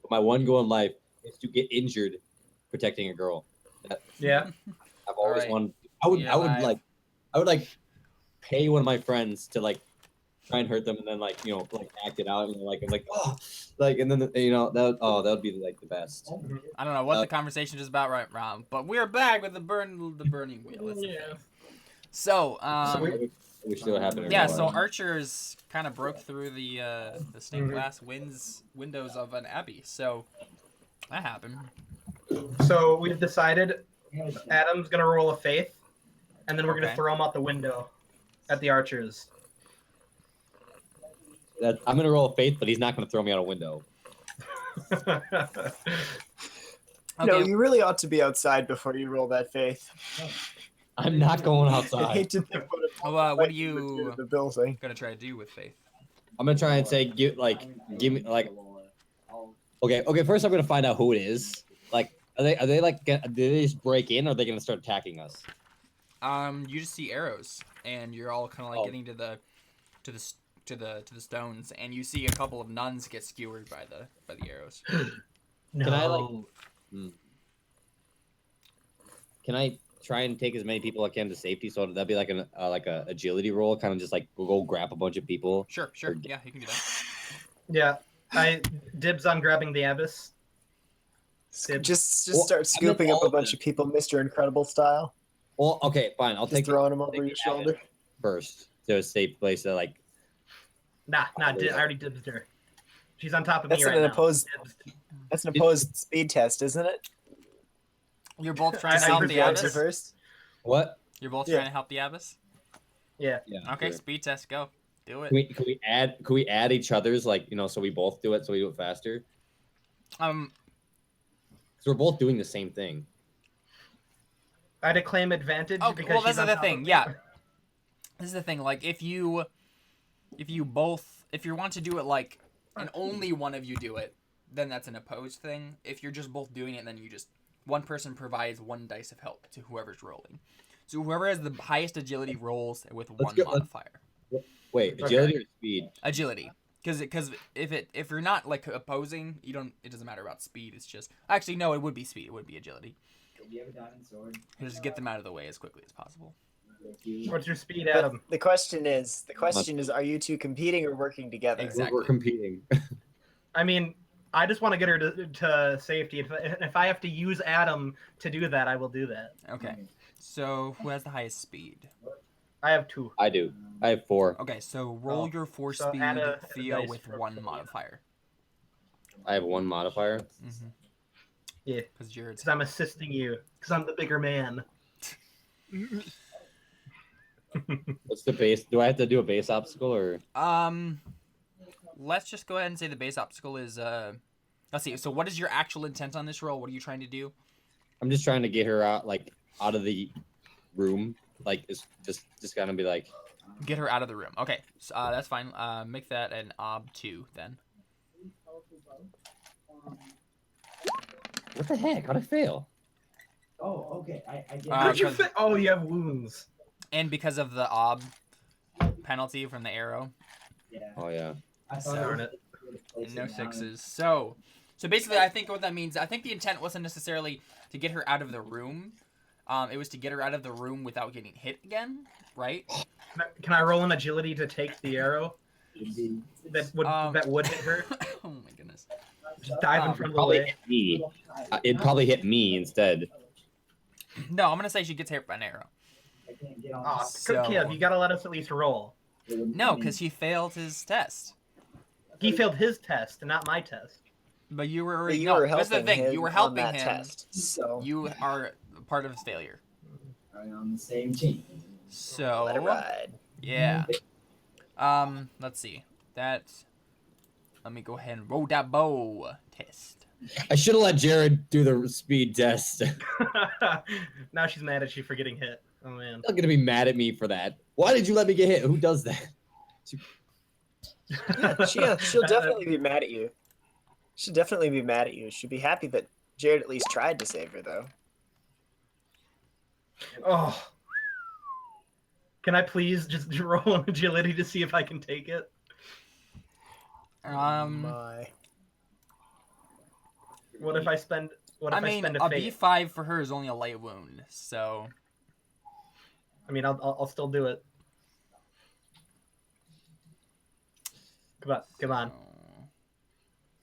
my one goal in life is to get injured protecting a girl. Yeah. I've always right. wanted. I would like pay one of my friends to like try and hurt them, and then like act it out, and like and then that would be like the best. I don't know what the conversation is about right now, but we're back with the burning wheel. That's the thing. So we still happen. Yeah, so archers kind of broke through the stained glass windows of an abbey. So that happened. So we've decided Adam's gonna roll a faith, and then we're gonna Okay. throw him out the window at the archers. I'm gonna roll a faith, but he's not gonna throw me out a window. No, you really ought to be outside before you roll that faith. I'm not going outside. I hate to think what are you the building gonna try to do with faith? I'm gonna try and say give me like. Okay. First, I'm gonna find out who it is. Like, are they like? Do they just break in, or are they gonna start attacking us? You just see arrows, and you're all kind of like getting to the stones, and you see a couple of nuns get skewered by the arrows. No. Can I like? Can I try and take as many people as I can to safety? So that'd be like a agility roll, kind of just like go grab a bunch of people. Sure. Yeah, you can do that. Yeah, I dibs on grabbing the abyss. Just start scooping up a bunch of people, Mr. Incredible style. Well, okay, fine. I'll take throwing them over your shoulder first to a safe place to like. Nah. I already dibs her. She's on top of me right now. That's an opposed speed test, isn't it? You're both trying to help the abyss. First. What? You're both trying to help the abbess. Yeah. Okay, sure. speed test, go. Do it. Can we add each other's so we both do it so we do it faster? So Oh, we're both doing the same thing. I'd claim advantage. Okay, because well, she's this is on the thing. top Yeah, of me. this is the thing. Like, if you want to do it like, and only one of you do it, then that's an opposed thing. If you're just both doing it, then one person provides one dice of help to whoever's rolling. So whoever has the highest agility rolls with one modifier. Wait, agility or speed? Agility. Because if you're not like opposing, it doesn't matter about speed. It's just actually no, it would be speed. It would be agility. Do you have a diamond sword? Just get them out of the way as quickly as possible. What's your speed, Adam? The question is, are you two competing or working together? Exactly. We're competing. I mean, I just want to get her to safety. If I have to use Adam to do that, I will do that. Okay. So who has the highest speed? I have 2. I do. I have 4. Okay, so roll your 4 so speed, add a Theo, dice with for 1 Theo. modifier. I have 1 modifier. Mm-hmm. Yeah, Because I'm assisting you. Because I'm the bigger man. What's the base? Do I have to do a base obstacle or? Let's just go ahead and say the base obstacle is let's see. So what is your actual intent on this roll? What are you trying to do? I'm just trying to get her out of the room. Like it's just gonna be like. Get her out of the room. Okay, so, that's fine. Make that an ob 2 then. What the heck? How'd I fail? Oh, okay. I get How'd it. you fit? Oh, you have wounds. And because of the ob penalty from the arrow. Yeah. Oh yeah. I thought Darn it. it. No 6s. So basically, I think what that means, I think the intent wasn't necessarily to get her out of the room. It was to get her out of the room without getting hit again, right? Can I roll an agility to take the arrow? That would hit her. Oh my goodness. Just dive in front of the Probably way. hit me. It'd probably hit me instead. No, I'm gonna say she gets hit by an arrow. I can't get on. Aw, So- Kev, you gotta let us at least roll. No, because he failed his test. He failed his test, and not my test. But you were But you no, were this is the helping thing. him You were on helping that him. test. So You are part of his failure. Are we on the same team? So let it ride. yeah. Let's see. Let me go ahead and roll that bow test. I should have let Jared do the speed test. Now she's mad at you for getting hit. Oh man. You're not gonna be mad at me for that. Why did you let me get hit? Who does that? Yeah, she'll definitely be mad at you. She'll definitely be mad at you. She'll be happy that Jared at least tried to save her, though. Oh. Can I please just roll an agility to see if I can take it? My. What if I spend? What if I I mean, spend a a fate? B5 for her is only a light wound, so I mean, I'll still do it. Come on.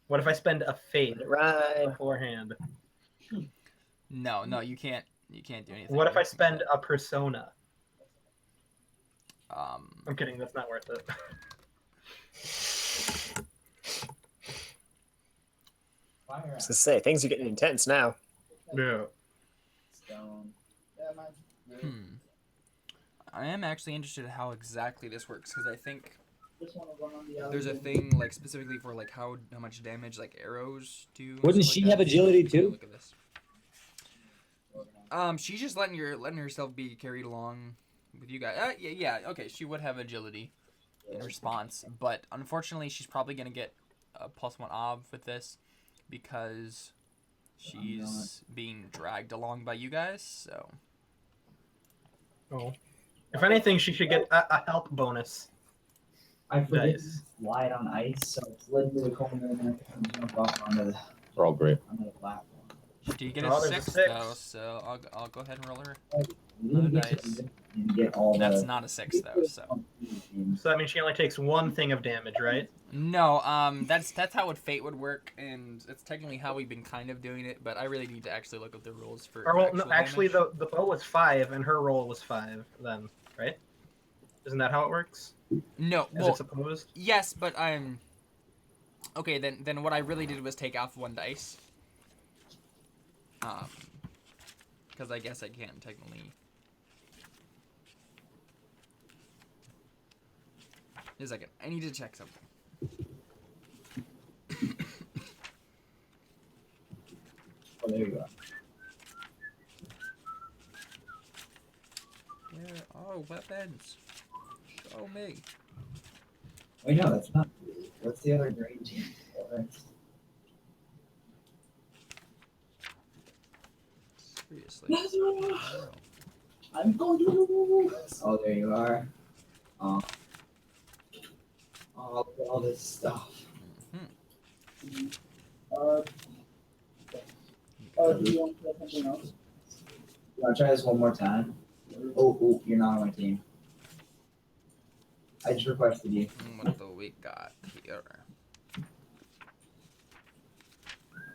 What if I spend a fate Right. beforehand? No, you can't do anything. What if I spend a persona? Um, I'm kidding. That's not worth it. Fire I was out. gonna say things are getting intense now. Yeah. Stone. I am actually interested in how exactly this works because I think Just wanna run on the there's a other thing like specifically for like how much damage like arrows do. and Wouldn't stuff she like have that. agility Let's take a too? Look at this. She's just letting herself be carried along with you guys. Yeah. Okay, she would have agility in response, but unfortunately, she's probably gonna get a +1 ob with this because she's being dragged along by you guys. So Oh. If anything, she should get a help bonus. I forget Nice. to slide on ice, so it's slid into the corner and then I can jump up onto We're all great. the platform. she did get Oh, a there's a 6 6. though, so I'll go ahead and roll her. We didn't Another get to dice. even get all That's the. not a 6 though, so. So that means she only takes one thing of damage, right? No, that's how fate would work, and it's technically how we've been kind of doing it. But I really need to actually look at the rules for. Or well, no, actual actually, damage. the bow was 5 and her roll was 5. Then, right? Isn't that how it works? No, Is well, it supposed? yes, but I'm. Okay, then what I really did was take off 1 dice. Because I guess I can't technically. Just a second, I need to check something. Oh, there you go. Where are weapons? Show me. Wait, no, that's not. What's the other green team? Seriously. I don't know. I'm going to. Oh, there you are. Oh, look at all this stuff. Mhm. Do you want to try something else? You want to try this one more time? Oh, you're not on my team. I just requested you. What do we got here?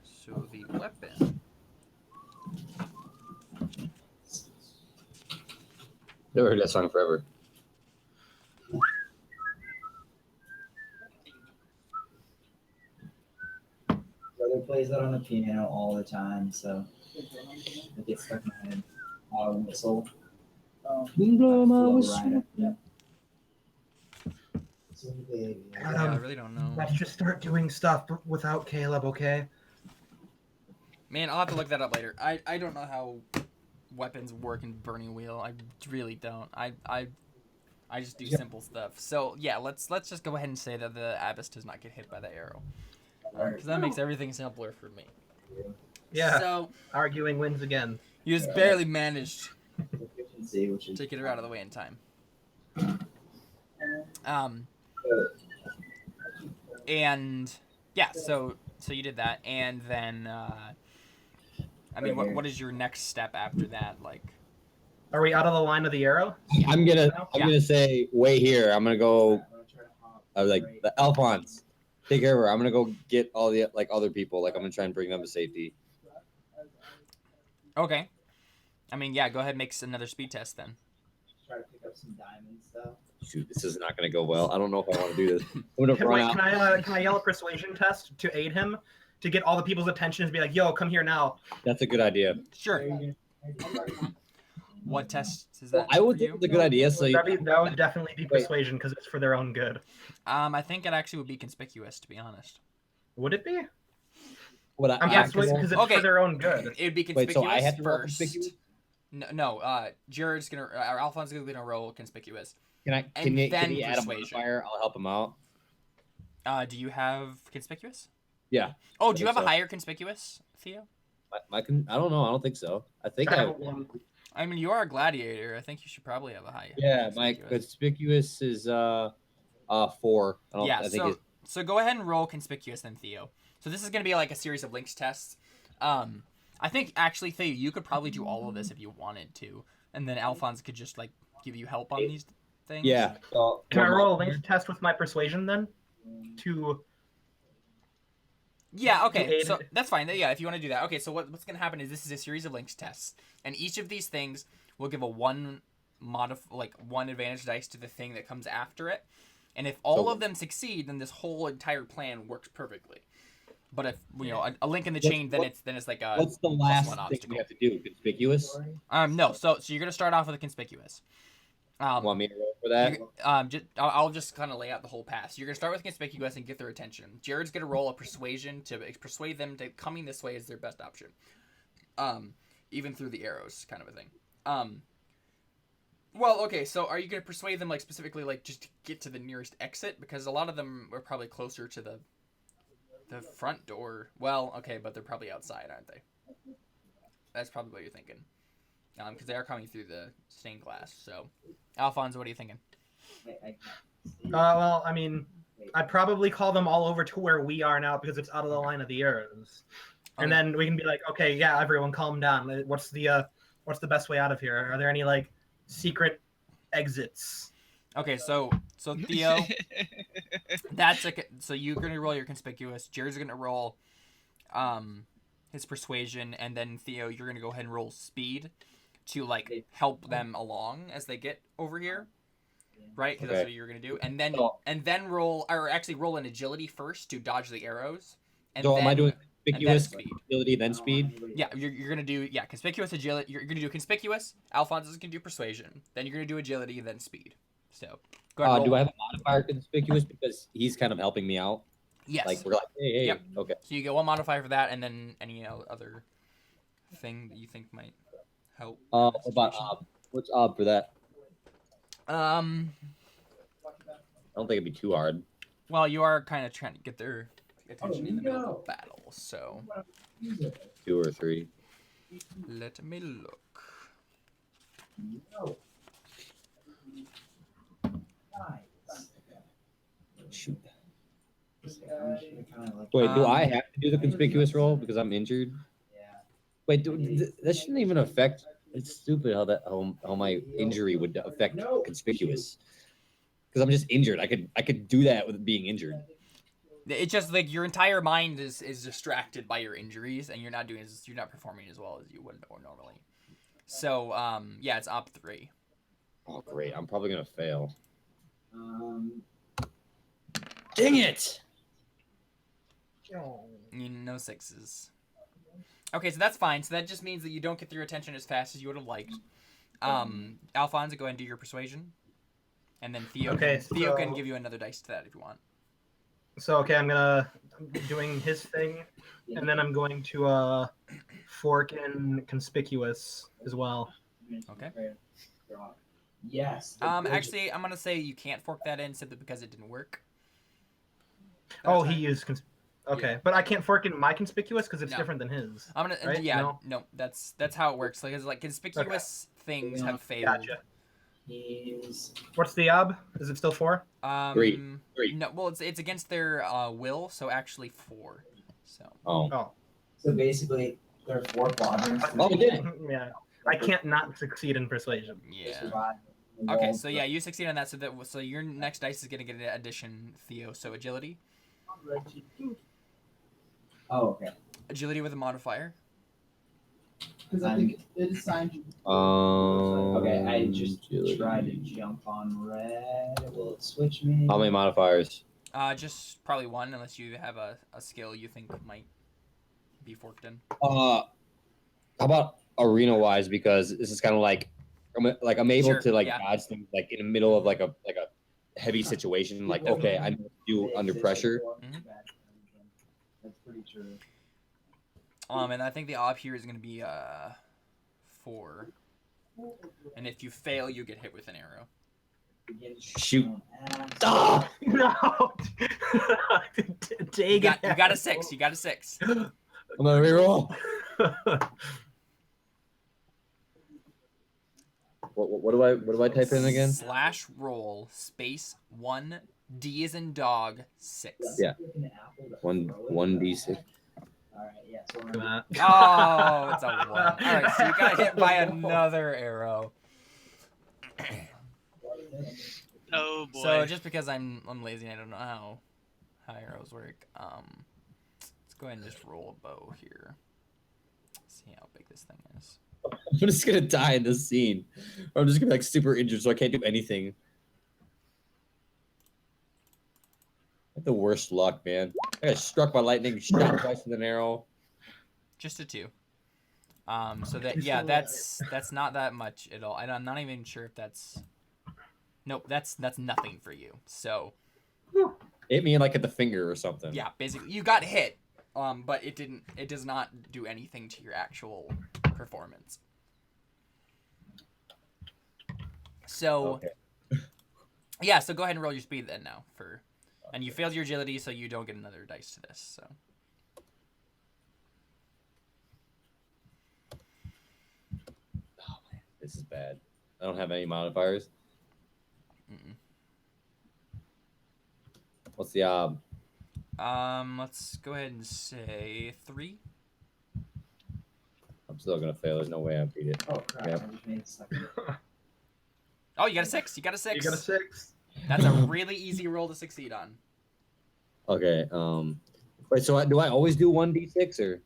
So the weapon. Never heard that song forever. Brother plays that on the piano all the time, so it gets stuck in my head. Whistle. Blow my Flow whistle. rider. Yep. So, baby. Yeah, I really don't know. Let's just start doing stuff without Caleb, okay? Man, I'll have to look that up later. I don't know how weapons work in Burning Wheel. I really don't. I just do simple stuff. So yeah, let's just go ahead and say that the abyss does not get hit by the arrow, because that makes everything simpler for me. Yeah. So Arguing wins again. you just barely managed Efficiency, which is to get her out of the way in time. And yeah, so you did that, and then I mean, what is your next step after that? Like, Are we out of the line of the arrow? I'm gonna say wait here. I'm gonna go. Like the Alfons, take care of her. I'm gonna go get all the like other people. Like I'm gonna try and bring them to safety. okay, I mean, yeah, go ahead and make another speed test then. try to pick up some diamond stuff. Shoot, this is not gonna go well. I don't know if I want to do this. I'm gonna run out. Can I yell a persuasion test to aid him to get all the people's attention and be like, "Yo, come here now." That's a good idea. Sure. What test is that? I would for think you? it's a good idea. So That would definitely be persuasion because it's for their own good. I think it actually would be conspicuous, to be honest. Would it be? what I'm Yeah, persuaded because it's okay. for their own good. It would be Wait, conspicuous so I have to roll first. conspicuous? No, Jared's gonna, or Alphonse is gonna roll conspicuous. Can And you then add a persuasion. modifier? I'll help him out. Do you have conspicuous? Yeah. Oh, do you have think a so. higher conspicuous, Theo? I don't know. I don't think so. I think I I. have one. I mean, you are a gladiator. I think you should probably have a high. Yeah, my conspicuous is 4. Yeah, I think so it's So go ahead and roll conspicuous then, Theo. So this is going to be like a series of links tests. I think actually, Theo, you could probably do all of this if you wanted to, and then Alphonse could just like give you help on these things. Yeah. So, Can I roll a link test with my persuasion then? Yeah, okay, aid- so that's fine. Yeah, if you want to do that. Okay, so what's going to happen is this is a series of links tests, and each of these things will give a one advantage dice to the thing that comes after it, and if all of them succeed, then this whole entire plan works perfectly. But if a link in the chain, then it's like a what's the last +1 thing obstacle. we have to do? Conspicuous? No, so you're gonna start off with a conspicuous. Want me to roll for that? I'll just kind of lay out the whole pass. You're gonna start with conspicuous and get their attention. Jared's gonna roll a persuasion to persuade them to coming this way is their best option. Even through the arrows, kind of a thing. Well, okay, so are you gonna persuade them like specifically like just to get to the nearest exit, because a lot of them are probably closer to the front door. Well, okay, but they're probably outside, aren't they? That's probably what you're thinking. Because they are coming through the stained glass. So, Alphonse, what are you thinking? Well, I mean, I'd probably call them all over to where we are now because it's out of the line of the arrows. And then we can be like, okay, yeah, everyone calm down. What's the best way out of here? Are there any like secret exits? Okay, so Theo, so you're gonna roll your conspicuous. Jared's gonna roll, his persuasion, and then Theo, you're gonna go ahead and roll speed, to like help them along as they get over here, right? Because that's what you're gonna do, and then roll an agility first to dodge the arrows. And So then, am I doing conspicuous, speed. agility, then speed? Yeah, you're gonna do conspicuous agility. You're gonna do conspicuous. Alphonse is gonna do persuasion. Then you're gonna do agility, then speed. So, go ahead. Do I have a modifier conspicuous because he's kind of helping me out? Yes. Like we're like, hey, Yep. okay. So you get one modifier for that, and then any other thing that you think might help. About what's ob for that? I Um. don't think it'd be too hard. Well, you are kind of trying to get their attention in the middle of the battle, so 2 or 3. let me look. Shoot. Wait, do I have to do the conspicuous roll because I'm injured? Wait, that shouldn't even affect. It's stupid how my injury would affect conspicuous. Because I'm just injured. I could do that with being injured. It's just like your entire mind is distracted by your injuries, and you're not performing as well as you would normally. So yeah, it's op 3. Oh great, I'm probably gonna fail. Dang it! No 6s. Okay, so that's fine. So that just means that you don't get their attention as fast as you would have liked. Alphonse, go ahead and do your persuasion. And then Theo, Theo can give you another dice to that if you want. So, okay, I'm doing his thing, and then I'm going to fork in conspicuous as well. Okay. Yes. Actually, I'm going to say you can't fork that in simply because it didn't work. Oh, he used okay, Yeah. but I can't fork in my conspicuous because it's No. different than his. I'm gonna Right? no, that's how it works. Like conspicuous things have failed. Gotcha. What's the ob? Is it still 4? 3. No, well, it's against their will, so actually 4. So. Oh. So basically, there are 4 quadrants. Oh, it did. Yeah. I can't not succeed in persuasion. Yeah. Okay, so yeah, you succeed on that. So your next dice is gonna get an addition, Theo. So agility. Oh, okay. Agility with a modifier. Because I think it assigned you. Okay, I just agility. tried to jump on red. Will it switch me? How many modifiers? Just probably 1, unless you have a skill you think might be forked in. How about arena wise? Because this is kind of like I'm able Sure, to yeah. dodge things like in the middle of like a heavy situation. Like okay, I know what to do under pressure. Mhm. That's pretty true. And I think the op here is gonna be 4. And if you fail, you get hit with an arrow. Shoot. Ah! No! You got a 6. You got a 6. I'm gonna reroll. What do I type in again? /roll space 1 D is in dog, 6. Yeah. 1d6. All right, yeah. So Look at that. Oh, it's a 1. All right, so you got hit by another arrow. Oh boy. So just because I'm lazy, I don't know how arrows work. Let's go ahead and just roll a bow here. See how big this thing is. I'm just gonna die in this scene. Or I'm just gonna be like super injured, so I can't do anything. I had the worst luck, man. I got struck by lightning, shot twice with an arrow. Just a 2. So that's not that much at all. And I'm not even sure if that's. Nope, that's nothing for you. So. Hit me like at the finger or something. Yeah, basically you got hit, but it does not do anything to your actual performance. So, Okay. yeah, so go ahead and roll your speed then now and you failed your agility, so you don't get another dice to this. So. Oh man, this is bad. I don't have any modifiers. Mm-mm. What's the Let's go ahead and say 3. I'm still gonna fail. There's no way I beat it. Oh crap! Yep. I just made a second. Oh, you got a 6. You got a 6. You got a 6. That's a really easy roll to succeed on. Okay. Wait. So do I always do 1d6 or?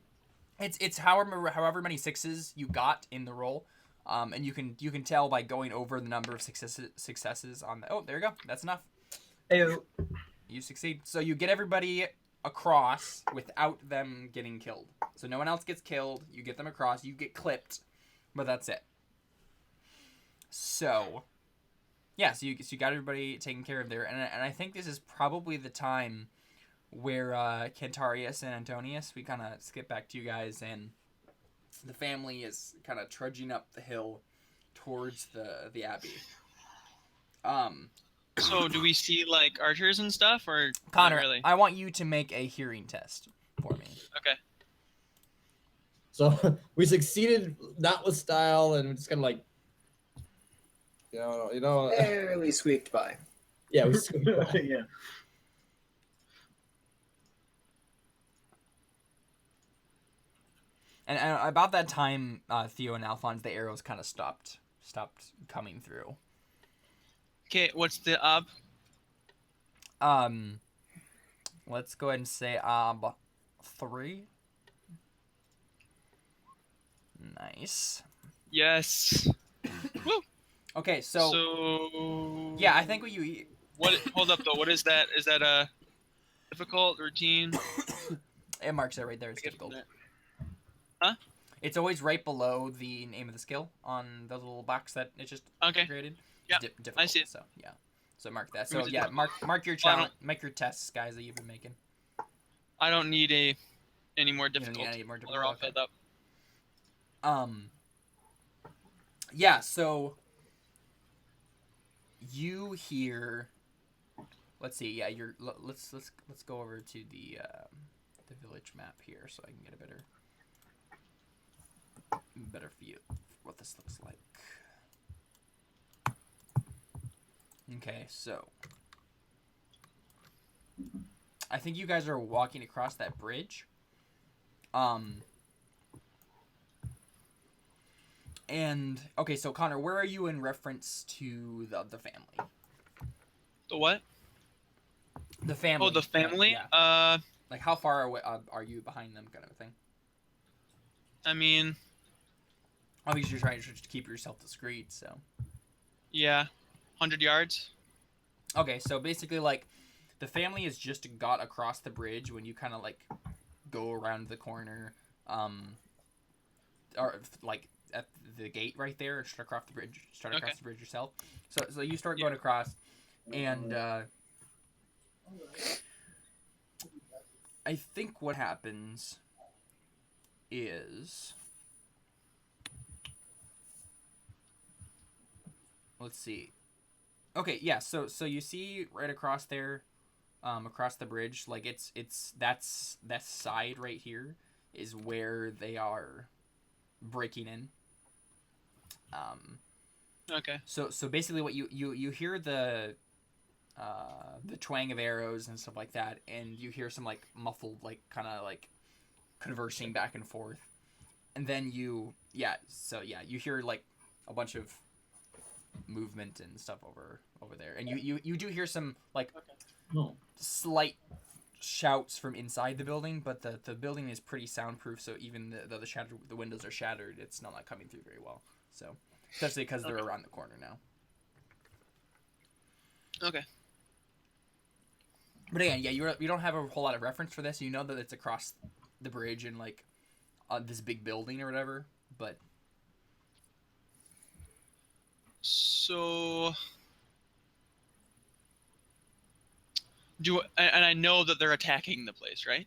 It's however many 6s you got in the roll, and you can tell by going over the number of successes on the. Oh, there you go. That's enough. Ew. You succeed. So you get everybody across without them getting killed. So no one else gets killed. You get them across. You get clipped, but that's it. So, yeah. So you got everybody taken care of there, and I think this is probably the time where Cantarius and Antonius, we kind of skip back to you guys, and the family is kind of trudging up the hill towards the abbey. So do we see like archers and stuff, or Connor, not really? I want you to make a hearing test for me. Okay. So we succeeded, not with style, and we're just kind of like, you know. Barely squeaked by. Yeah, we. Yeah. And about that time, Theo and Alfons, the arrows kind of stopped coming through. Okay, what's the Let's go ahead and say 3. Nice. Yes. Woo. Okay, so yeah, I think what you What? Hold up though. What is that? Is that a difficult routine? it marks it right there. It's I get difficult. from that. Huh? It's always right below the name of the skill on the little box that it just Okay. created. Yeah, difficult, I see it. So yeah, so mark that. It So was a yeah, difficult- mark your Well, I challenge, make your tests, guys, that you've been making. I don't need any more You don't need difficult. any more They're all difficult, filled up. Yeah, so you hear. Let's see. Yeah, let's go over to the village map here so I can get a better view of what this looks like. Okay, so I think you guys are walking across that bridge. And okay, so Connor, where are you in reference to the family? The what? The family. Oh, the family. Yeah. Like how far away are you behind them, kind of a thing? I mean, Obviously, you're trying to keep yourself discreet, so. yeah, 100 yards. Okay, so basically, like, the family has just got across the bridge when you kind of like go around the corner, or like at the gate right there, and start across the bridge. Across the bridge yourself. So you start going across, and I think what happens is, let's see. Okay, yeah. So you see right across there, across the bridge, like that's that side right here is where they are breaking in. Okay. So basically, what you hear the the twang of arrows and stuff like that, and you hear some like muffled, like kind of like conversing back and forth, and then you hear like a bunch of movement and stuff over there, and you do hear some like slight shouts from inside the building, but the building is pretty soundproof, so even though the windows are shattered, it's not like coming through very well. So especially because they're around the corner now. Okay. But again, yeah, you don't have a whole lot of reference for this. You know that it's across the bridge and like this big building or whatever, but So and I know that they're attacking the place, right?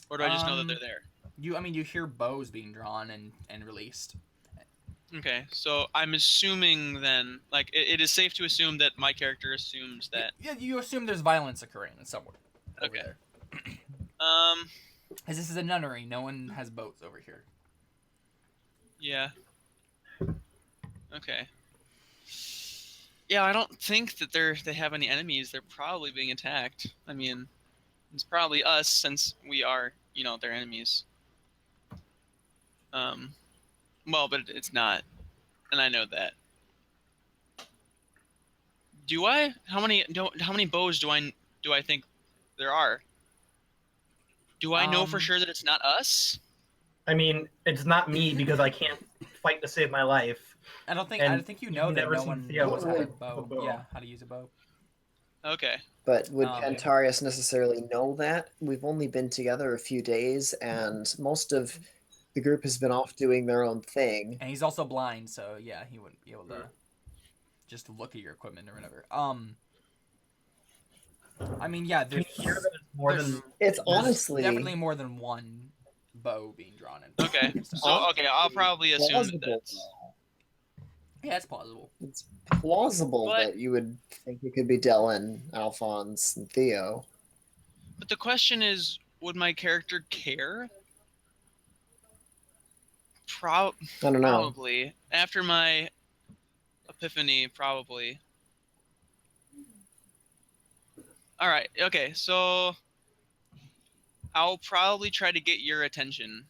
Or do I just know that they're there? You hear bows being drawn and released. Okay, so I'm assuming then, like, it is safe to assume that my character assumes that. Yeah, you assume there's violence occurring somewhere over Okay. there. Um. As this is a nunnery, no one has boats over here. Yeah. Okay. Yeah, I don't think that they have any enemies. They're probably being attacked. I mean, it's probably us since we are, their enemies. Well, but it's not, and I know that. How many bows do I think there are? Do I know for sure that it's not us? I mean, it's not me because I can't fight to save my life. I think you know you've that never no seen one Theo knows how with to a bow. bow. Yeah, how to use a bow. Okay. But would Okay. Cantarius necessarily know that? We've only been together a few days, and most of the group has been off doing their own thing. And he's also blind, so yeah, he wouldn't be able to just look at your equipment or whatever. I mean, yeah, Can you hear that it's more than It's there's honestly definitely more than one bow being drawn in. Okay. So I'll probably assume plausible. that's. Yeah, it's plausible. It's plausible But- that you would think it could be Dylan, Alphonse, and Theo. But the question is, would my character care? I don't know. Probably. After my epiphany, probably. All right. Okay. So I'll probably try to get your attention.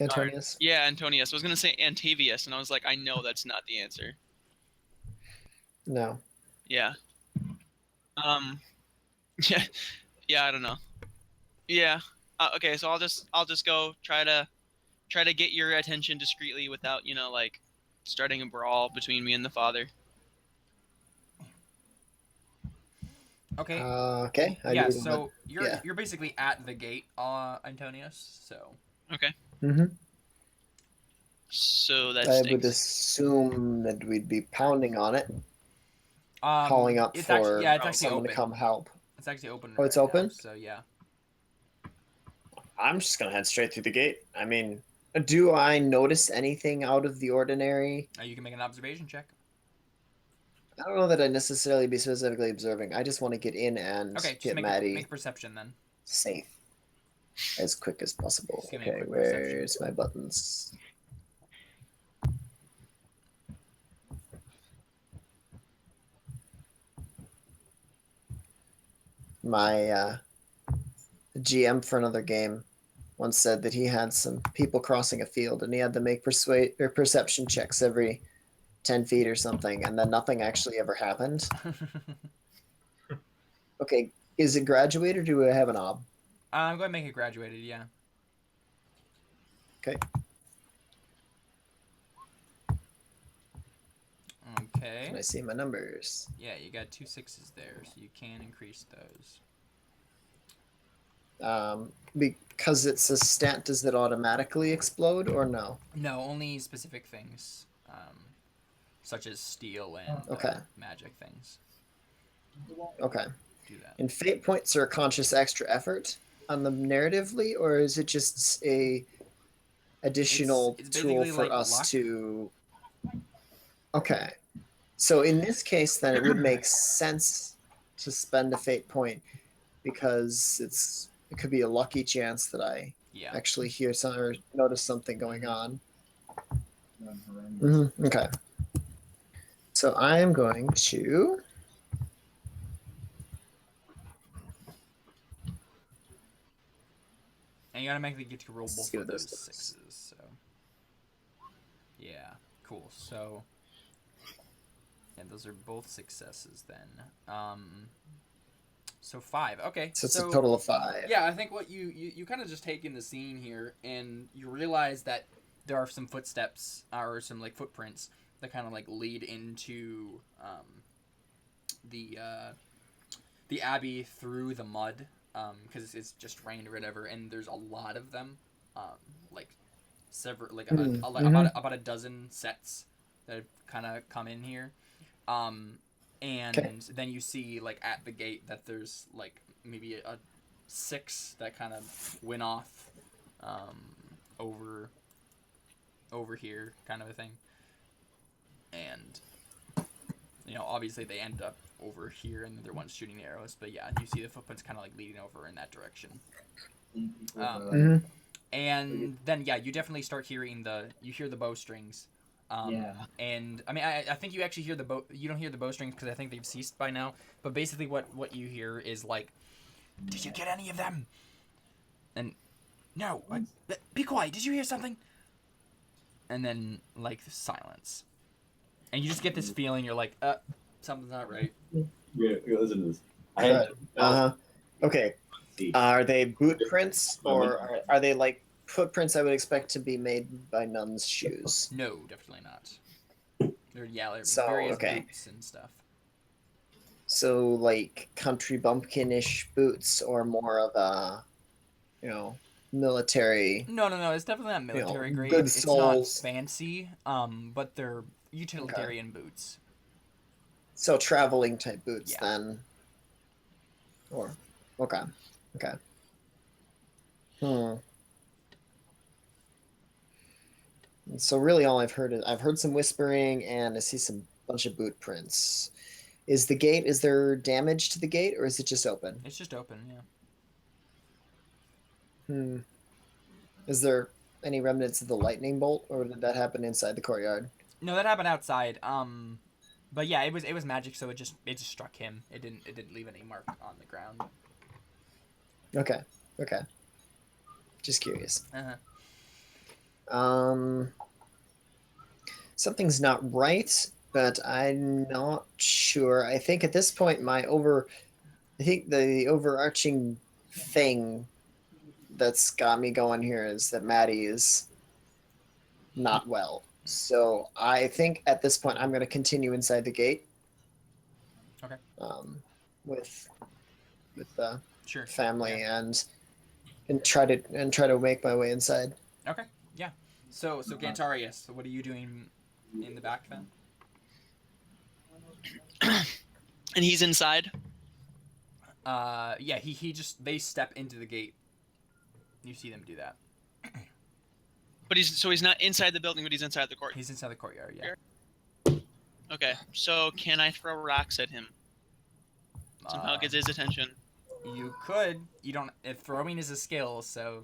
Antonius? Yeah, Antonius. I was gonna say Antavius, and I was like, I know that's not the answer. No. Yeah. Yeah. Yeah. I don't know. Yeah. Okay. So I'll just go try to get your attention discreetly without like starting a brawl between me and the father. Okay. Okay. Yeah. So you're yeah. you're basically at the gate, Antonius. So. Okay. Mm-hmm. So that I stinks. would assume that we'd be pounding on it, Um, calling up it's for actually, yeah, it's actually someone open. to come help. It's actually open. Oh, it's right open? now, so yeah. I'm just gonna head straight through the gate. I mean, do I notice anything out of the ordinary? You can make an observation check. I don't know that I necessarily be specifically observing. I just want to get in and Okay, just get make Maddie a perception then. safe as quick as possible. Just give me a Okay, quick perception. where's my buttons? My GM for another game once said that he had some people crossing a field and he had to make perception checks every 10 feet or something, and then nothing actually ever happened. Okay, is it graduated or do I have an ob? I'm going to make it graduated, yeah. Okay. Okay. Can I see my numbers? Yeah, you got 2 6s there, so you can increase those. Because it's a stat, does it automatically explode or no? No, only specific things, such as steel and Okay. Magic things. Okay. Do that. And fate points are a conscious extra effort on them narratively, or is it just a additional It's tool basically for like us luck. to? Okay, so in this case, then it would make sense to spend a fate point because it could be a lucky chance that I Yeah. actually hear some or notice something going on. Horrendous. Okay. So I am going to. And you automatically get to roll both See of what those this does. sixes. So, yeah, cool. So, yeah, those are both successes then. So 5. Okay. So it's a total of 5. Yeah, I think what you kind of just take in the scene here, and you realize that there are some footsteps or some like footprints that kind of like lead into the abbey through the mud, because it's just rained or whatever, and there's a lot of them, like several, like about a dozen sets that have kind of come in here, and then you see like at the gate that there's like maybe a 6 that kind of went off over here, kind of a thing, and obviously they end up over here, and they're ones shooting arrows. But yeah, you see the footprints kind of like leading over in that direction. And then yeah, you definitely start hearing you hear the bowstrings. And I mean, I think you actually hear you don't hear the bowstrings because I think they've ceased by now. But basically, what you hear is like, "Did you get any of them?" And no, be quiet. Did you hear something? And then like silence, and you just get this feeling. You're like, something's not right. Yeah, listen to this. Okay. Are they boot prints, or are they like footprints I would expect to be made by nuns' shoes? No, definitely not. They're So, various okay. boots and stuff. So like country bumpkin-ish boots, or more of a, military. No. It's definitely not military grade. good It's soles. not fancy. But they're utilitarian boots. So traveling type boots Yeah. then. Or okay. So really all I've heard some whispering, and I see some bunch of boot prints. Is there damage to the gate, or is it just open? It's just open, yeah. Is there any remnants of the lightning bolt, or did that happen inside the courtyard? No, that happened outside. But yeah, it was magic, so it just struck him. It didn't leave any mark on the ground. Okay. Just curious. Something's not right, but I'm not sure. I think at this point I think the overarching thing that's got me going here is that Maddie is not well. So I think at this point I'm going to continue inside the gate. Okay. With the Sure. family, and try to make my way inside. Okay. Yeah. So Cantarius, what are you doing in the back then? And he's inside. Yeah. They step into the gate. You see them do that. But he's not inside the building, but he's inside the court. He's inside the courtyard. Yeah. Okay. So can I throw rocks at him? Somehow gets his attention. You could. You don't. If throwing is a skill, so.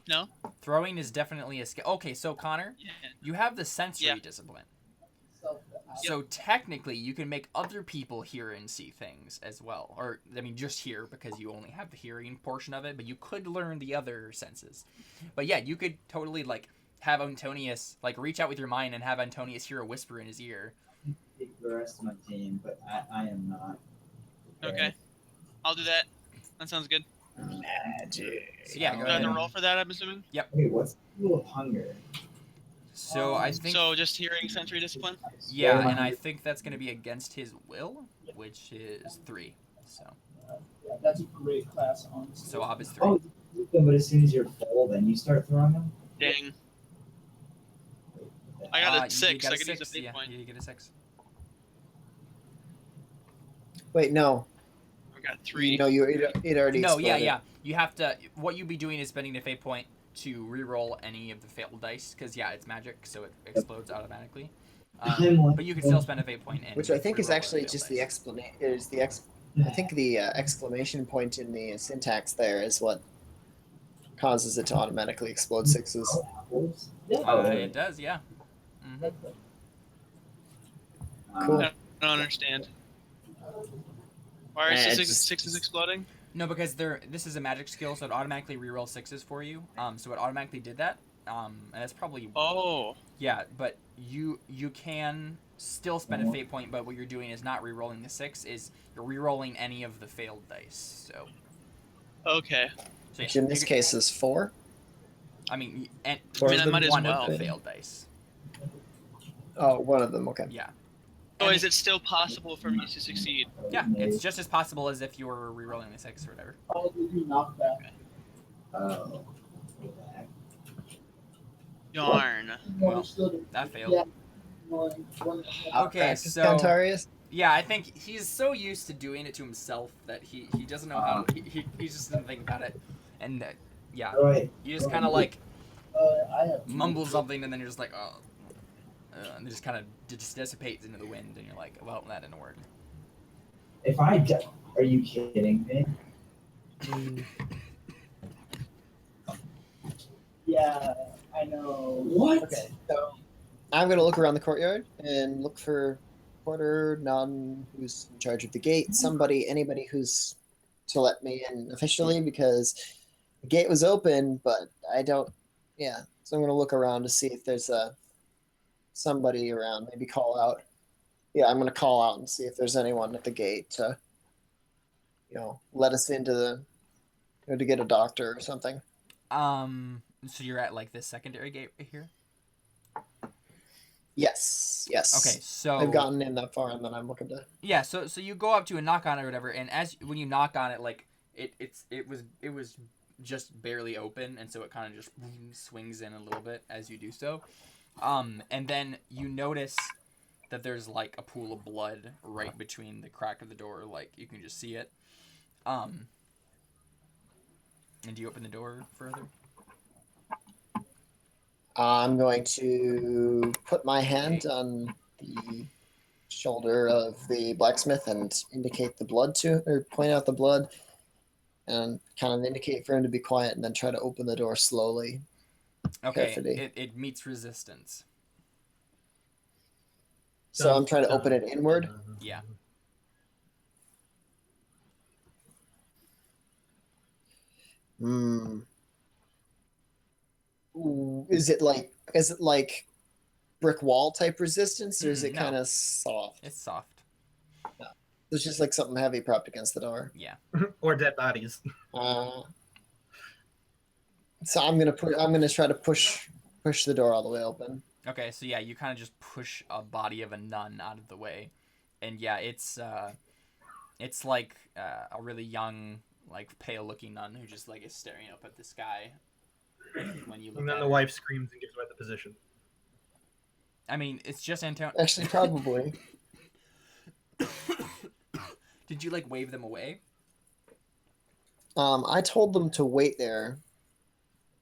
No. Throwing is definitely a skill. Okay, so Connor, you have the sensory discipline. So technically, you can make other people hear and see things as well. Or, I mean, just hear, because you only have the hearing portion of it, but you could learn the other senses. But yeah, you could totally, like, have Antonius, like, reach out with your mind and have Antonius hear a whisper in his ear. The rest of my team, but I am not. Okay. I'll do that. That sounds good. Magic. So yeah, go Do I have ahead. to roll for that, I'm assuming? Okay, what's the rule of hunger? So I think... So just hearing sensory discipline? Yeah, and I think that's going to be against his will, which is 3. So That's a great class, honestly. So Ob is 3. Oh, but as soon as you're full, then you start throwing them? Dang. I got a You 6. got I a could use a 6, fate yeah, point. you get a 6. Wait, no. I got 3. No, it already No, exploded. yeah. You have to... What you'd be doing is spending a fate point to re-roll any of the failed dice, because, yeah, it's magic, so it explodes automatically. But you can still spend a fate point and Which I think is re-roll actually failed just dice. the explanation. I think the exclamation point in the syntax there is what causes it to automatically explode 6s. It does, yeah. Mhm. Cool. I don't understand. Why are Eh, sixes exploding? No, because this is a magic skill, so it automatically reroll sixes for you. So it automatically did that. And that's probably Oh. yeah. But you can still spend a fate point, but what you're doing is not rerolling the six. Is you're rerolling any of the failed dice. So Okay. yeah, Which in this case is 4. I mean, and Or I mean, I the might as one well. of the failed dice. Oh, one of them. Okay. Yeah. So Any- is it still possible for me to succeed? Yeah, it's just as possible as if you were rerolling the six or whatever. Oh, did you knock that? Oh. Darn. Well, that failed. Yeah. Okay, Practice, so Cantarius? yeah, I think he's so used to doing it to himself that he doesn't know how to, he just doesn't think about it, and yeah, Right. you just kind of like I have mumble something and then you're just like and it just kind of just dissipates into the wind and you're like, well, that didn't work. If are you kidding me? Yeah, I know. What? Okay, so I'm going to look around the courtyard and look for porter, nun who's in charge of the gate, anybody who's to let me in officially, because the gate was open, but I don't, yeah. So I'm going to look around to see if there's somebody around, maybe call out. Yeah, I'm going to call out and see if there's anyone at the gate to, let us into to get a doctor or something. So you're at like this secondary gate right here. Yes. Okay, so I've gotten in that far, and then I'm looking to. Yeah, so you go up to and knock on it or whatever, and when you knock on it, like it was just barely open, and so it kind of just swings in a little bit as you do so, and then you notice that there's like a pool of blood right between the crack of the door, like you can just see it, and do you open the door further? I'm going to put my hand on the shoulder of the blacksmith and indicate the blood or point out the blood and kind of indicate for him to be quiet and then try to open the door slowly. Okay, Carefully. it meets resistance. So I'm trying to open it inward. Yeah. Ooh, is it like brick wall type resistance, or is it No. kind of soft? It's soft. It's just like something heavy propped against the door. Yeah. Or dead bodies. So I'm gonna try to push the door all the way open. Okay, so yeah, you kind of just push a body of a nun out of the way, and yeah, it's like a really young, like pale-looking nun who just like is staring up at the sky when you look And then at the her. wife screams and gives away the position. I mean, it's just Antonius. Actually, probably. Did you like wave them away? I told them to wait there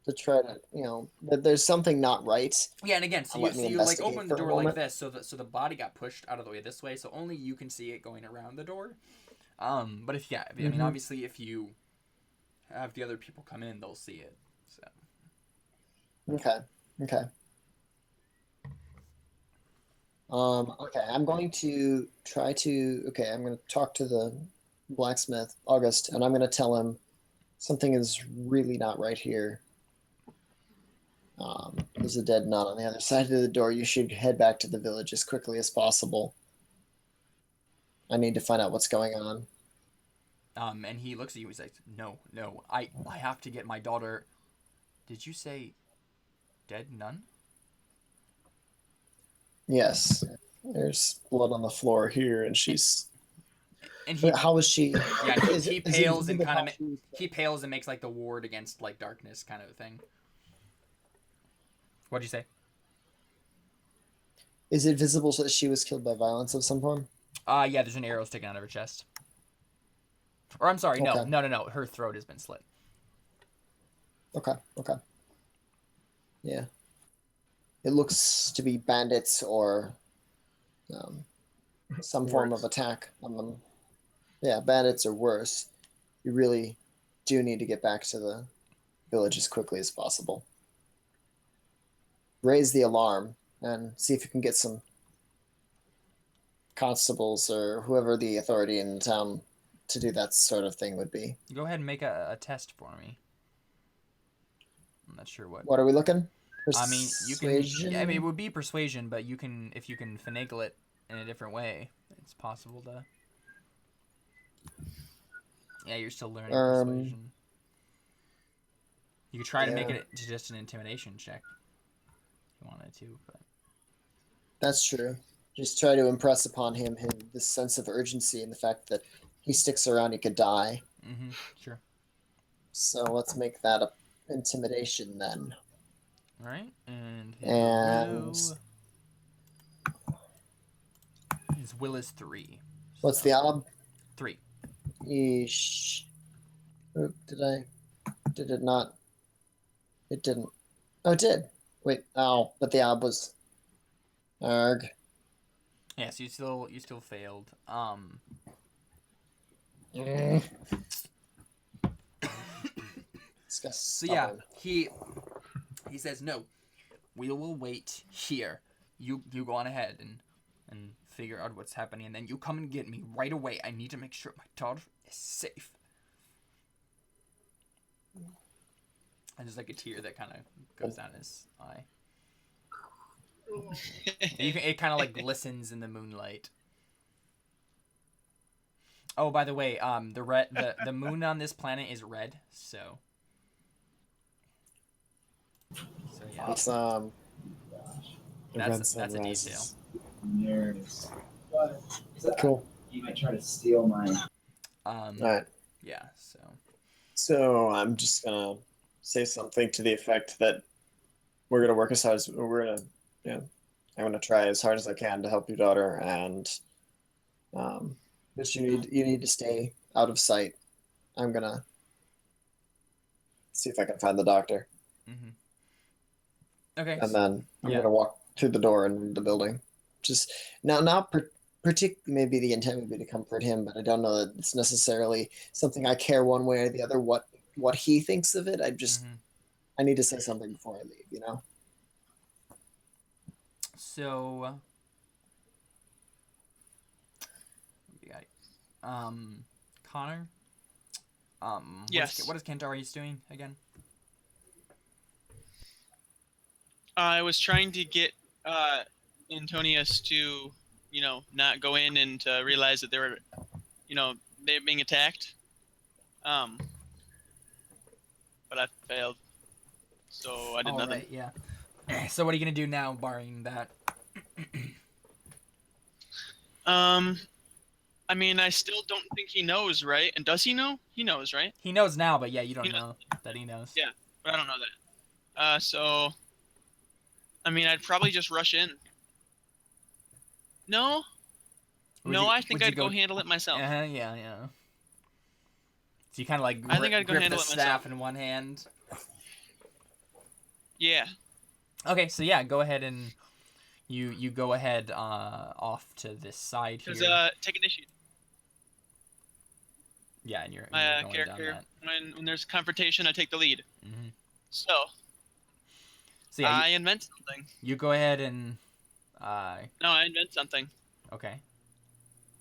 to try to, that there's something not right. Yeah, and again, so Let me you like investigate open the for a door like moment. this, so the body got pushed out of the way this way, so only you can see it going around the door. But I mean, obviously, if you have the other people come in, they'll see it. So. Okay. Okay, I'm going to I'm going to talk to the blacksmith, August, and I'm going to tell him something is really not right here. There's a dead nun on the other side of the door. You should head back to the village as quickly as possible. I need to find out what's going on. And he looks at you. He's like, "No, I have to get my daughter." Did you say dead nun? Yes, there's blood on the floor here, and she's. And he, How is she? yeah, is he it- is it pales and visible kind how of he pales and makes like the ward against like darkness kind of thing. What'd you say? Is it visible that she was killed by violence of some form? Yeah, there's an arrow sticking out of her chest. Or I'm sorry, Okay. no. Her throat has been slit. Okay. Yeah. It looks to be bandits or some form of attack on them. Yeah, bandits or worse. You really do need to get back to the village as quickly as possible. raise the alarm and see if you can get some constables or whoever the authority in the town to do that sort of thing would be. Go ahead and make a test for me. I'm not sure what. What are we looking? I mean, you can. Persuasion? Yeah, I mean, it would be persuasion, but you can, if you can finagle it in a different way, it's possible to. Yeah, you're still learning persuasion. You could try to make it just an intimidation check if you wanted to, but. That's true. Just try to impress upon him this sense of urgency and the fact that he sticks around, he could die. Mm-hmm. Sure. So let's make that a intimidation then. All right, and his will is 3. What's the odd? 3. Yeesh. Oop, did it not? It didn't. Oh, it did. Wait, but the odd was arg. Yeah, so you still failed. So yeah, he says no. We will wait here. You go on ahead and figure out what's happening, and then you come and get me right away. I need to make sure my daughter is safe. And there's like a tear that kind of goes down his eye. It kind of like glistens in the moonlight. Oh, by the way, the moon on this planet is red, so yeah. Awesome. That's a detail. Nerds. Cool. You might try to steal my. All right. Yeah. So I'm just gonna say something to the effect that we're gonna work as hard as I'm gonna try as hard as I can to help your daughter, and but you need to stay out of sight. I'm gonna see if I can find the doctor. Mm-hmm. Okay. And then I'm gonna walk through the door in the building. Just not particularly. Maybe the intent would be to comfort him, but I don't know that it's necessarily something I care one way or the other. What he thinks of it, I need to say something before I leave. You know. So, Connor. Yes. What is Cantarius doing again? I was trying to get Antonius to, not go in and to realize that they were, they're being attacked. But I failed, so I did nothing. Right, yeah. So what are you gonna do now, barring that? I mean, I still don't think he knows, right? And does he know? He knows, right? He knows now, but yeah, you don't know that he knows. Yeah, but I don't know that. So, I mean, I'd probably just rush in. No? I think I'd go handle it myself. Yeah. So you kind of like I think I'd go grip handle the it staff myself. in one hand. Yeah. Okay, so yeah, go ahead and you go ahead off to this side here. Because take initiative. Yeah, and you're My going character, down that. when there's confrontation, I take the lead. Mm-hmm. So yeah, I invent something. You go ahead and. No, I invent something. Okay.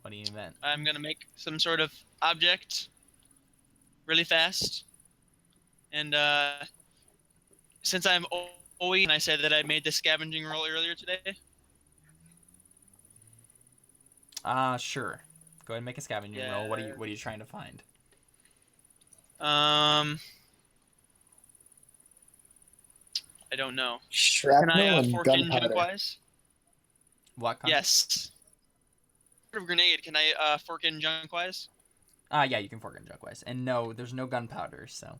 What do you invent? I'm gonna make some sort of object really fast, and since I'm always, and I said that I made the scavenging roll earlier today. Sure. Go ahead and make a scavenging roll. What are you trying to find? I don't know. Shrapnel Can I and fork in gunpowder. junkwise? What? Kind? Yes. Of grenade. Can I fork in junkwise? Yeah, you can fork in junkwise. And no, there's no gunpowder, so.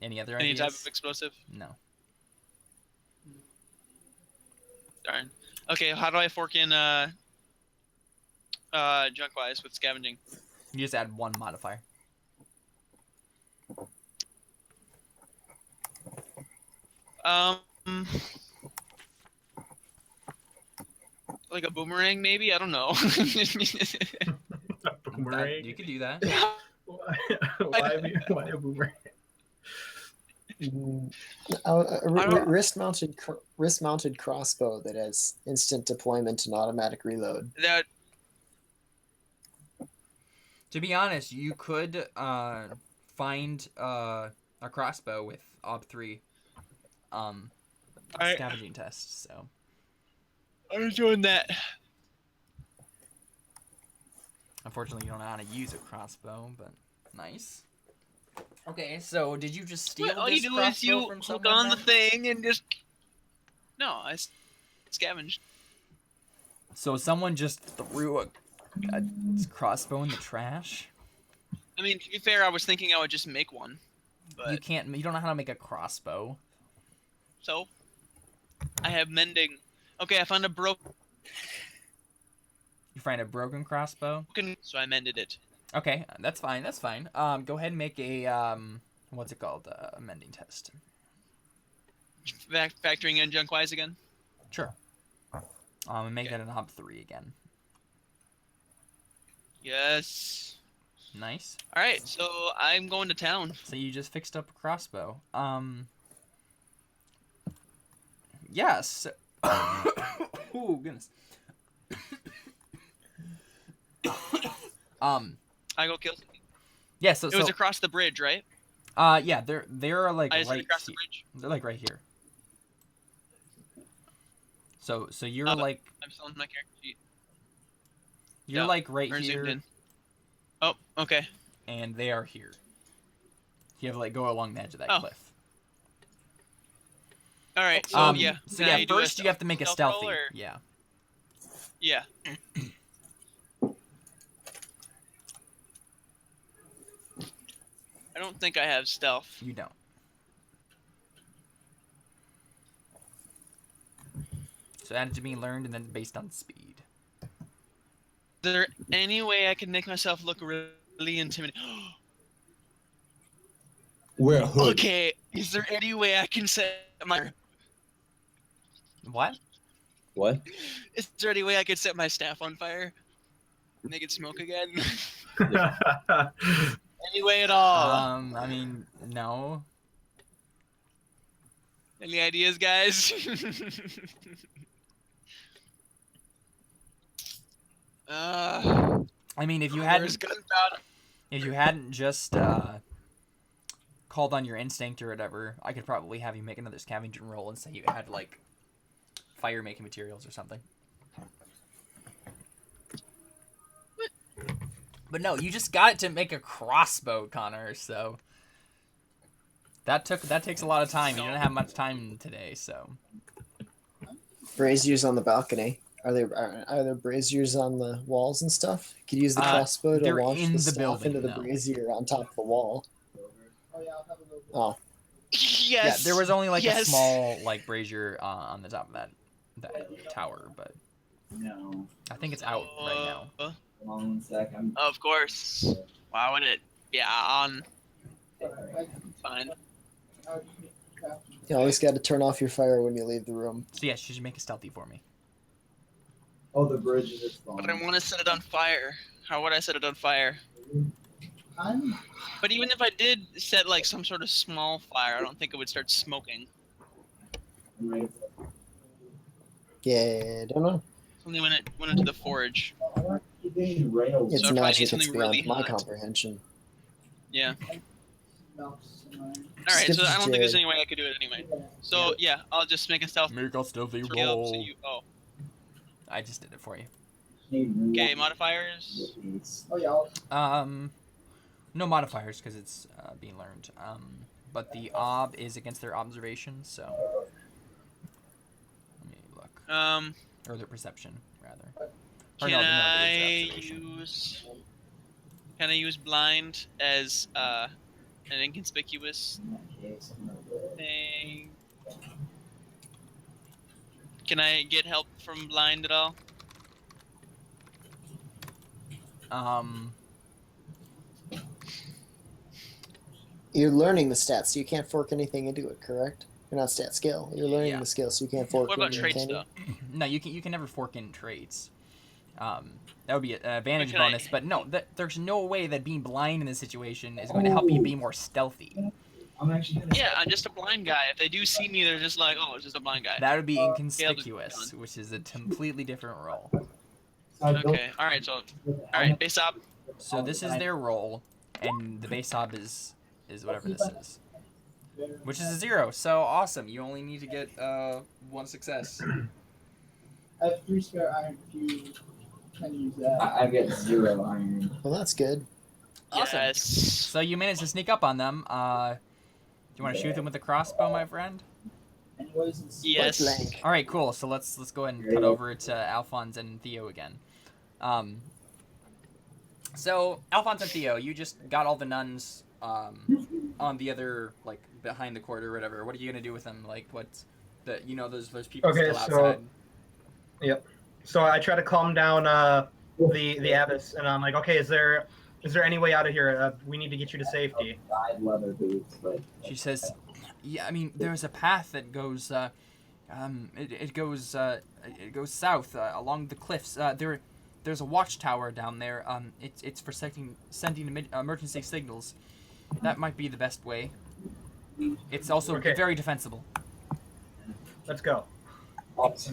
Any other ideas? Any type of explosive? No. Darn. Okay, how do I fork in junkwise with scavenging? You just add one modifier. Like a boomerang, maybe? I don't know. Boomerang. You could do that. Why a boomerang? Wrist-mounted crossbow that has instant deployment and automatic reload. That To be honest, you could find a crossbow with Ob 3 I- scavenging tests. So I'm doing that. unfortunately, you don't know how to use a crossbow, but nice. Okay, so did you just steal All this you do crossbow is you from hook someone? on the then? thing and just. No, I scavenged. So someone just threw a crossbow in the trash? I mean, to be fair, I was thinking I would just make one, but You can't. You don't know how to make a crossbow. so I have mending. Okay, I found a broken, You find a broken crossbow. so I mended it. Okay, that's fine. That's fine. Go ahead and make a what's it called? A mending test. Factoring in junk wise again. Sure. And make Okay. that an Ob 3 again. Yes. Nice. All right, so I'm going to town. So you just fixed up a crossbow. Yes. Oh goodness. I go kill something. Yeah. So It was across the bridge, right? yeah. They're like I just right. went across the he- bridge. They're like right here. So you're Oh, like I'm still on my character sheet. you're yeah, like right Or zoomed here, in. Oh, okay. and they are here. You have to like go along the edge of that Oh. cliff. All right. So yeah. So Can yeah, I do a first you have to make a stealthy. roll, or- Yeah. Yeah. I don't think I have stealth. You don't. So added to being learned and then based on speed. Is there any way I can make myself look really intimidating? Wear a hood. Okay. Is there any way I can set my? What? What? Is there any way I could set my staff on fire? Make it smoke again? Any way at all? I mean, no. Any ideas, guys? I mean, if you there's hadn't gunpowder. just called on your instinct or whatever, I could probably have you make another scavenging roll and say you had like fire making materials or something. But no, you just got it to make a crossbow, Connor. So that takes a lot of time. You didn't have much time today, so. Braziers on the balcony. Are there braziers on the walls and stuff? You could use the crossbow to they're launch in the the staff building, into the no. brazier on top of the wall. Oh yeah, I'll have a little bit. Oh, Yes. Yeah, there was only like a yes. small like brazier on the top of that tower, but No. I think it's out right now. Uh, Hold on 1 sec. I'm Of course. Why would it? Yeah, on. Fine. you always got to turn off your fire when you leave the room. So yeah, you should make a stealthy for me. Oh, the bridge is just But I want to set it on fire. How would I set it on fire? I'm But even if I did set like some sort of small fire, I don't think it would start smoking. Yeah, don't know. Only when it went into the forge. rails. It's So probably magic. It's something beyond really my hot. comprehension. Yeah. melts tonight. All right. So Skip I don't think there's Jared. any way I could do it anyway. So yeah, I'll just make a stealth Make a stealthy skill. So you, oh, I just did it for you. okay. Modifiers. Oh yeah, I'll, No modifiers because it's being learned. But the ob is against their observation, so let me look, or their perception rather. Or Can no, I it's observation. use? Can I use blind as an inconspicuous thing? Can I get help from blind at all? You're learning the stats, so you can't fork anything into it, correct? You're not stat skill. You're learning Yeah. the skill, so you can't fork What about anything traits into though? it. No, you can never fork in traits. That would be an advantage Okay. bonus, but no, there's no way that being blind in this situation is going to help you be more stealthy. I'm actually gonna. Yeah, I'm just a blind guy. If they do see me, they're just like, oh, it's just a blind guy. That would be inconspicuous, which is a completely different role. Okay. All right. So, all right. Base up. So this is their role, and the base ob is whatever this is, which is a 0. So awesome! You only need to get 1 success. I have 3 spare iron if you can use that. I get 0 iron. Well, that's good. Awesome. Yes. So you managed to sneak up on them. Do you want to shoot them with a crossbow, my friend? Anyways, it's Yes. Blank. All right, cool. So let's go ahead and cut over to Alphonse and Theo again. So Alphonse and Theo, you just got all the nuns on the other, like, behind the court or whatever. What are you gonna do with them? Like, what's the those people Okay, still so- outside? So I try to calm down the abbess, and I'm like, okay, is there any way out of here? We need to get you to safety. Side leather boots, but She says, "Yeah, I mean, there's a path that goes, it goes south along the cliffs. There's a watchtower down there. It's for sending emergency signals. That might be the best way. It's also Okay. very defensible. Let's go.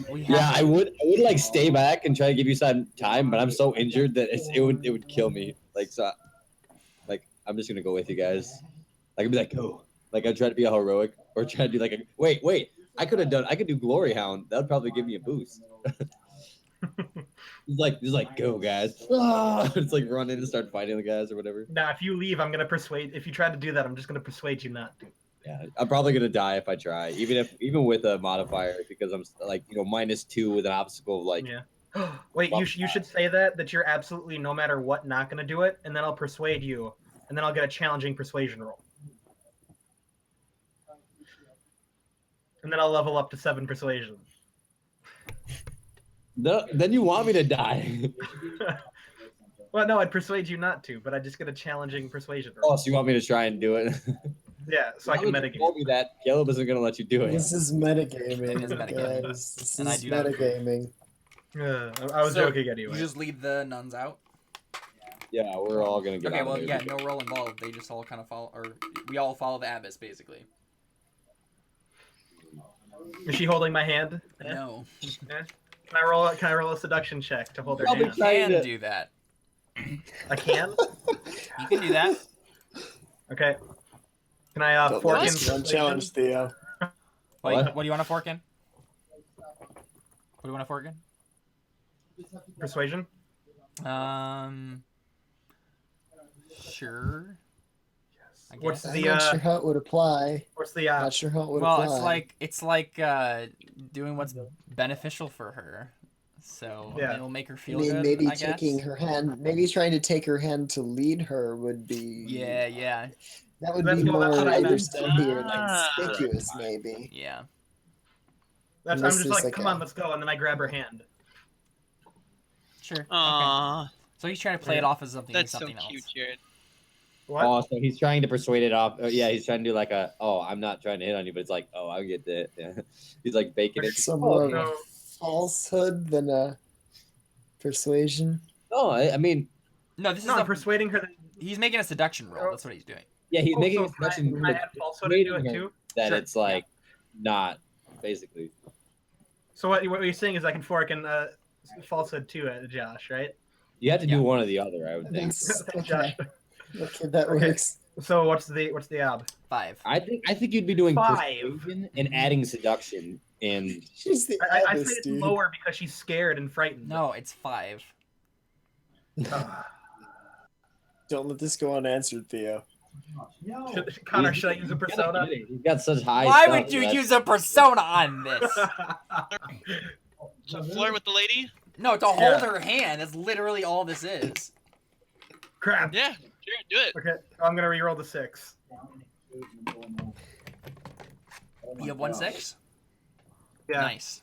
We have Yeah, I would like stay back and try to give you some time, but I'm so injured that it would kill me. Like so, like I'm just gonna go with you guys. Like I'd be like, go. Like I'd try to be a heroic or try to do like a wait. I could do Glory Hound. That would probably give me a boost. He's like, go guys. Ah! It's like run in and start fighting the guys or whatever. Now, if you leave, I'm gonna persuade. If you try to do that, I'm just gonna persuade you not to. Yeah, I'm probably gonna die if I try, even with a modifier because I'm like -2 with an obstacle of like. Yeah. Wait, you should say that you're absolutely no matter what not gonna do it, and then I'll persuade you, and then I'll get a challenging persuasion roll, and then I'll level up to 7 persuasion. No, then you want me to die. Well, no, I'd persuade you not to, but I just get a challenging persuasion roll. Oh, so you want me to try and do it? Yeah, so I can Now that you metagame. told me that Caleb isn't gonna let you do it. This is metagaming, It is metagaming. guys. This And I is do not metagaming. I was So, joking anyway. You just lead the nuns out. Yeah, we're all gonna get Okay, out well, of yeah, there. no roll involved. They just all kind of follow, or we all follow the abbess basically. Is she holding my hand? Yeah. No, Can I roll a seduction check to hold her I'll be hand? you trying can to- do that. I can. You can do that. Okay. Can I Don't fork let in this one persuasion? challenge, Theo. What do you want to fork in? What do you want to fork in? Persuasion? Sure. I What's guess. I'm the not sure how it would apply. what's the Not sure how it would Well, apply. it's like doing what's beneficial for her. So Yeah. it'll make her I feel mean, good. maybe I guess. taking her hand, maybe trying to take her hand to lead her would be. Yeah. That would That's be what- more that's what I either meant. stealthy or Ah. conspicuous, maybe. Yeah. That's, I'm This just is like, like come a- on, let's go, and then I grab her hand. Sure. Okay. Aww, So he's trying to play it off as something that's so something cute, else. Jared. What? Oh, so he's trying to persuade it off. Yeah, he's trying to do like a. Oh, I'm not trying to hit on you, but it's like, oh, I get that. Yeah. He's like baking it. Some Oh, more of no. a falsehood than a persuasion. No, I mean, No, this is No, I'm a, persuading her that. he's making a seduction roll. That's what he's doing. yeah, he's Oh, making so a suggestion can I add falsehood into it too? that Sure, it's like not basically. So what you're saying is I can fork in falsehood too, Josh, right? You have to Yeah. do one or the other, I would think. That's Josh. okay. Okay, that Okay. works. So what's the ab? 5. I think you'd be doing 5. persuasion and adding seduction and She's the I say abbess, it's dude. lower because she's scared and frightened. No, it's 5. Don't let this go unanswered, Theo. Connor, should I use a persona? He's got such high. Why stuff would you that- use a persona on this? So flirt with the lady? No, to hold Yeah. her hand. That's literally all this is. Crap. Yeah, sure, do it. Okay, I'm gonna re-roll the 6. You have 1 6. Yeah. Nice.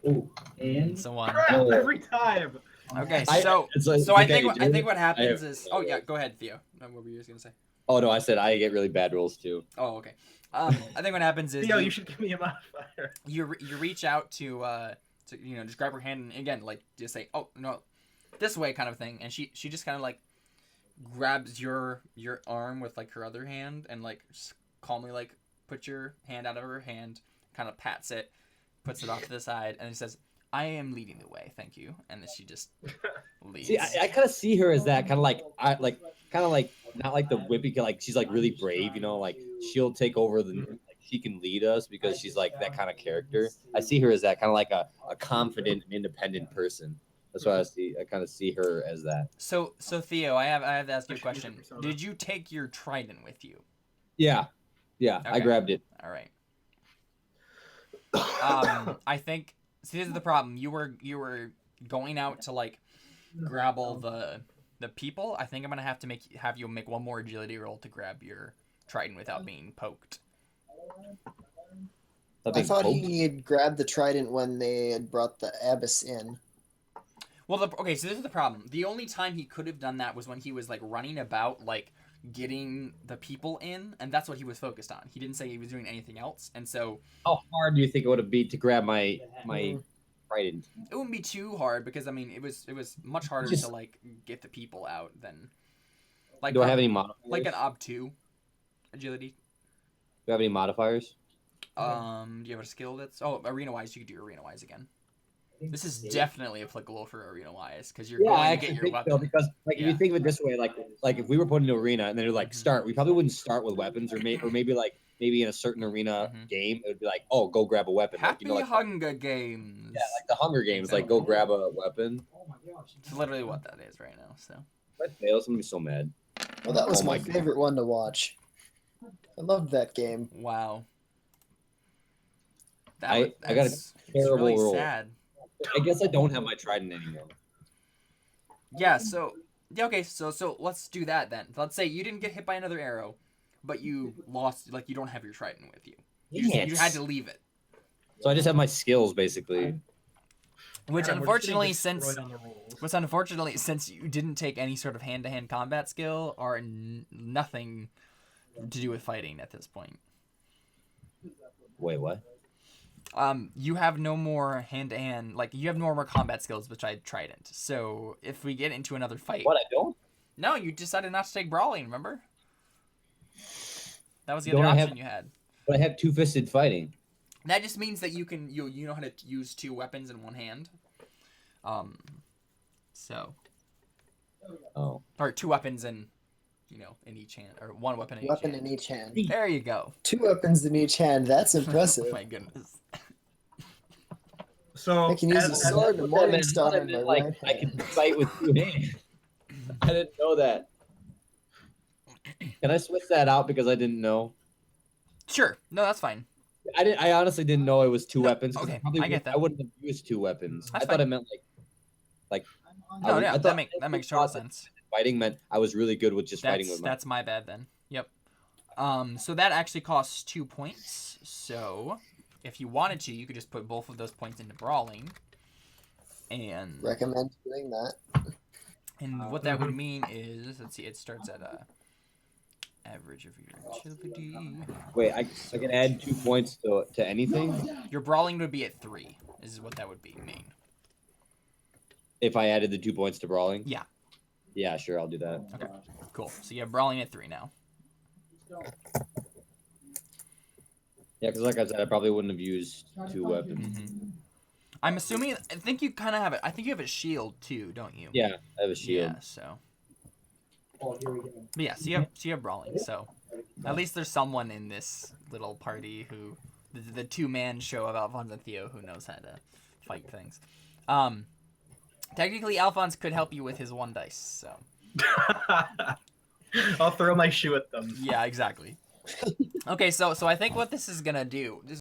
Ooh. And So 1. Crap, Oh. every time. Okay, I- so it's like- so I okay, think what happens have- is. Oh yeah, go ahead, Theo. What were you guys gonna say? Oh no, I said I get really bad rolls too. Oh, okay. I think what happens is Theo, you should give me a modifier. you reach out to just grab her hand and again like just say, oh no, this way kind of thing, and she just kind of like grabs your arm with like her other hand and like just calmly like puts your hand out of her hand, kind of pats it, puts it off to the side, and says, I am leading the way, thank you. And then she just leaves. See, I kind of see her as that kind of like not like the whippy, like she's like really brave, you know, like she'll take over the, like, she can lead us because she's like that kind of character. I see her as that kind of like a confident and independent person. That's why I kind of see her as that. So Theo, I have to ask you a question. Did you take your trident with you? Yeah, Okay. I grabbed it. All right. I think. See, this is the problem. You were going out to like grab all the people. I think I'm gonna have to have you make one more agility roll to grab your trident without being poked. I thought he had grabbed the trident when they had brought the abbess in. Well, okay, so this is the problem. The only time he could have done that was when he was like running about, like getting the people in, and that's what he was focused on. He didn't say he was doing anything else, and so. How hard do you think it would have been to grab my trident? It wouldn't be too hard because I mean it was much harder to like get the people out than. Like, do I have any modifiers? Like an ob2 agility. Do I have any modifiers? Do you have a skill that's arena wise? You could do arena wise again. This is definitely applicable for arena wise because you're going to get your weapon. So, because like if you think of it this way, like if we were put into arena and then they're like start, we probably wouldn't start with weapons, or maybe in a certain arena game it would be like, oh, go grab a weapon. Happy like, Hunger Games. Yeah, like the Hunger Games, like go grab a weapon. It's literally what that is right now. So. If I fail, I'm gonna be so mad. Well, that was my favorite one to watch. I loved that game. Wow. I got a terrible really roll. Sad. I guess I don't have my trident anymore. Yeah, so okay, so let's do that then. Let's say you didn't get hit by another arrow, but you lost, like you don't have your trident with you. You had to leave it. So I just have my skills basically. Which unfortunately, since you didn't take any sort of hand-to-hand combat skill or nothing to do with fighting at this point. Wait, what? You have no more hand-to-hand, like you have no more combat skills besides trident. So if we get into another fight, What, I don't? No, you decided not to take brawling. Remember? That was the other option you had. But I have two-fisted fighting. That just means that you know how to use two weapons in one hand. So. Oh. Or two weapons in each hand, or one weapon in each hand. In each hand. There you go. Two weapons in each hand. That's impressive. Oh my goodness. So I can use a sword and a morning star in my right hand. I can fight with two hands. I didn't know that. Can I switch that out because I didn't know? Sure. No, that's fine. I honestly didn't know it was two weapons. Okay, I get that. I wouldn't have used two weapons. That's I thought fine. it meant like. No, I yeah, thought- that makes total sense. Fighting meant I was really good with just fighting with my. That's my bad then. Yep. So that actually costs 2 points. So if you wanted to, you could just put both of those points into brawling. And Recommend doing that. And what that would mean is, let's see, it starts at average of your agility. Wait, I can add 2 points to anything? Your brawling would be at 3, is what that would mean. If I added the 2 points to brawling? Yeah. Yeah, sure, I'll do that. Okay, cool. So you have brawling at 3 now. Yeah, because like I said, I probably wouldn't have used two weapons. Mm-hmm. I'm assuming, I think you kind of have it. I think you have a shield too, don't you? Yeah, I have a shield. Yeah, so. But yeah, so you have brawling. So at least there's someone in this little party who, the two-man show of Alfons and Theo, who knows how to fight things. Technically, Alfons could help you with his 1 dice. So. I'll throw my shoe at them. Yeah, exactly. Okay, so I think what this is gonna do.